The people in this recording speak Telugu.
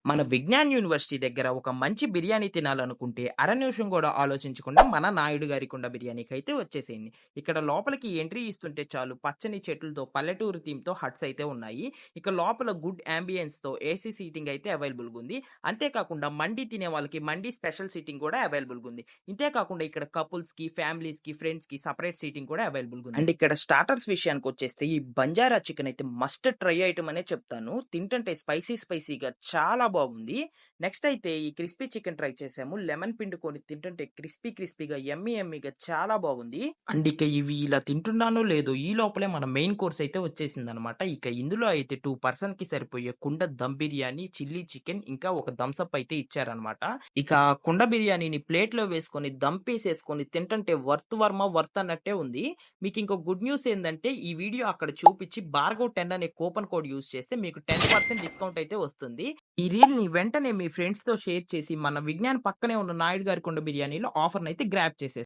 మన విజ్ఞాన్ యూనివర్సిటీ దగ్గర ఒక మంచి బిర్యానీ తినాలనుకుంటే అర నిమిషం కూడా ఆలోచించకుండా మన నాయుడు గారి కుండ బిర్యానీకి అయితే వచ్చేసేయండి. ఇక్కడ లోపలికి ఎంట్రీ ఇస్తుంటే చాలు పచ్చని చెట్లతో పల్లెటూరు థీమ్‌తో హట్స్ అయితే ఉన్నాయి. ఇక లోపల గుడ్ యాంబియన్స్‌తో ఏసీ సీటింగ్ అయితే అవైలబుల్‌గా ఉంది. అంతేకాకుండా మండి తినే వాళ్ళకి మండి స్పెషల్ సీటింగ్ కూడా అవైలబుల్‌గా ఉంది. ఇంతే కాకుండా ఇక్కడ కపుల్స్‌కి, ఫ్యామిలీస్‌కి, ఫ్రెండ్స్‌కి సెపరేట్ సీటింగ్ కూడా అవైలబుల్‌గా ఉంది. అండ్ ఇక్కడ స్టార్టర్స్ విషయానికొచ్చేస్తే ఈ బంజారా చికెన్ అయితే మస్ట్ ట్రై ఐటెమ్ అనే చెప్తాను. తింటుంటే స్పైసీగా చాలా బాగుంది. నెక్స్ట్ అయితే ఈ క్రిస్పీ చికెన్ ట్రై చేసాము. లెమన్ పిండుకొని తింటుంటే క్రిస్పీగా యమ్మీగా చాలా బాగుంది. అండ్ ఇక ఇవి ఇలా తింటున్నానో లేదో ఈ లోపలే మన మెయిన్ కోర్స్ అయితే వచ్చేసిందనమాట. ఇక ఇందులో అయితే 2 పర్సన్‌కి సరిపోయే కుండ దమ్ బిర్యానీ, చిల్లీ చికెన్ ఇంకా ఒక థమ్స్ అప్ అయితే ఇచ్చారనమాట. ఇక ఆ కుండ బిర్యానీని ప్లేట్‌లో వేసుకొని దంపేసేసుకొని తింటుంటే వర్త్ వర్మ వర్త్ అన్నట్టే ఉంది. మీకింకో గుడ్ న్యూస్ ఏందంటే, ఈ వీడియో అక్కడ చూపిచ్చి భార్గవ్ 10 అనే కూపన్ కోడ్ యూజ్ చేస్తే మీకు 10% డిస్కౌంట్ అయితే వస్తుంది. ఈ రీల్‌ని వెంటనే మీ ఫ్రెండ్స్‌తో షేర్ చేసి, మన విజ్ఞాన్ పక్కనే ఉన్న నాయుడు గారి కుండ బిర్యానీలో ఆఫర్‌నైతే గ్రాబ్ చేసేసుకోండి.